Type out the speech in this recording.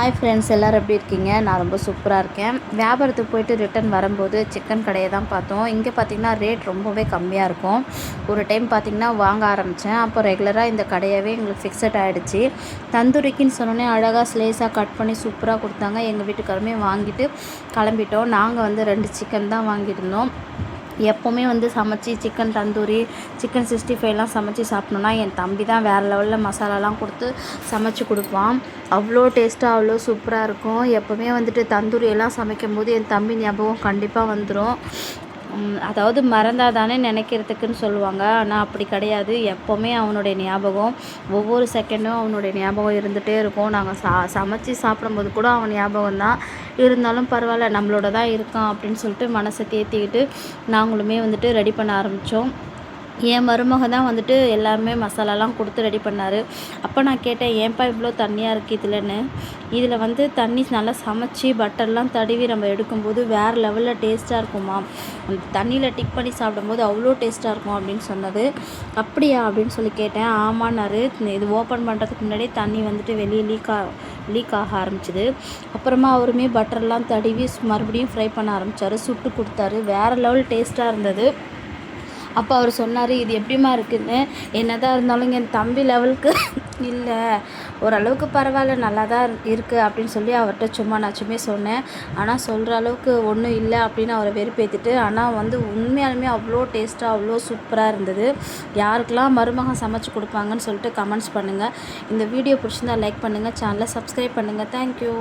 Hi friends, எல்லோரும் எப்படி இருக்கீங்க? நான் ரொம்ப சூப்பராக இருக்கேன். வியாபாரத்துக்கு போயிட்டு ரிட்டன் வரும்போது சிக்கன் கடையை தான் பார்த்தோம். இங்கே பார்த்திங்கன்னா ரேட் ரொம்பவே கம்மியாக இருக்கும். ஒரு டைம் பார்த்திங்கன்னா வாங்க ஆரம்பித்தேன். அப்போ ரெகுலராக இந்த கடையாகவே எங்களுக்கு ஃபிக்ஸட் ஆகிடுச்சு. தந்தூரிக்குன்னு சொன்னோன்னே அழகாக ஸ்லேஸாக கட் பண்ணி சூப்பராக கொடுத்தாங்க. எங்கள் வீட்டுக்காரமே வாங்கிட்டு கிளம்பிட்டோம். நாங்கள் வந்து 2 சிக்கன் தான் வாங்கியிருந்தோம். எப்போவுமே வந்து சமைச்சி சிக்கன் தந்தூரி, சிக்கன் 65லாம் சமைச்சி சாப்பிட்ணுன்னா என் தம்பி தான் வேறு லெவலில் மசாலாலாம் கொடுத்து சமைச்சி கொடுப்பான். அவ்வளோ டேஸ்ட்டாக அவ்வளோ சூப்பராக இருக்கும். எப்போவுமே வந்துட்டு தந்தூரி எல்லாம் சமைக்கும் போது என் தம்பி ஞாபகம் கண்டிப்பாக வந்துடும். அதாவது மறந்தால் தானே நினைக்கிறதுக்குன்னு சொல்லுவாங்க. ஆனால் அப்படி கிடையாது. எப்போவுமே அவனுடைய ஞாபகம் ஒவ்வொரு செகண்டும் அவனுடைய ஞாபகம் இருந்துகிட்டே இருக்கும். நாங்கள் சமைச்சி சாப்பிடும்போது கூட அவன் ஞாபகம் தான் இருந்தாலும் பரவாயில்ல, நம்மளோட தான் இருக்கான் அப்படின்னு சொல்லிட்டு மனசை தேற்றிக்கிட்டு நாங்களுமே வந்துட்டு ரெடி பண்ண ஆரம்பித்தோம். என் மருமக தான் வந்துட்டு எல்லாமே மசாலாலாம் கொடுத்து ரெடி பண்ணார். அப்போ நான் கேட்டேன், ஏன்ப்பா இவ்வளோ தண்ணியாக இருக்குது இதுலன்னு. இதில் வந்து தண்ணி நல்லா சமைச்சி பட்டர்லாம் தடவி நம்ம எடுக்கும்போது வேறு லெவலில் டேஸ்ட்டாக இருக்குமா, அந்த தண்ணியில் டிக் பண்ணி சாப்பிடும்போது அவ்வளோ டேஸ்ட்டாக இருக்கும் அப்படின்னு சொன்னது. அப்படியா அப்படின்னு சொல்லி கேட்டேன். ஆமான்னாரு. இது ஓப்பன் பண்ணுறதுக்கு முன்னாடியே தண்ணி வந்துட்டு வெளியே லீக் ஆக ஆரம்பிச்சிது. அப்புறமா அவருமே பட்டர்லாம் தடவி மறுபடியும் ஃப்ரை பண்ண ஆரம்பித்தார். சுட்டு கொடுத்தாரு. வேறு லெவல் டேஸ்ட்டாக இருந்தது. அப்போ அவர் சொன்னார், இது எப்படிமா இருக்குதுன்னு. என்னதான் இருந்தாலும் என் தம்பி லெவலுக்கு இல்லை, ஓரளவுக்கு பரவாயில்ல, நல்லா தான் இருக்குது அப்படின்னு சொல்லி அவர்கிட்ட சும்மா சொன்னேன். ஆனால் சொல்கிற அளவுக்கு ஒன்றும் இல்லை அப்படின்னு அவரை வெறுப்பேற்றிட்டு, ஆனால் வந்து உண்மையாலுமே அவ்வளோ டேஸ்ட்டாக அவ்வளோ சூப்பராக இருந்தது. யாருக்கெல்லாம் மருமகன் சமைச்சு கொடுப்பாங்கன்னு சொல்லிட்டு கமெண்ட்ஸ் பண்ணுங்கள். இந்த வீடியோ பிடிச்சிருந்தா லைக் பண்ணுங்கள், சேனலை சப்ஸ்கிரைப் பண்ணுங்கள். தேங்க்யூ.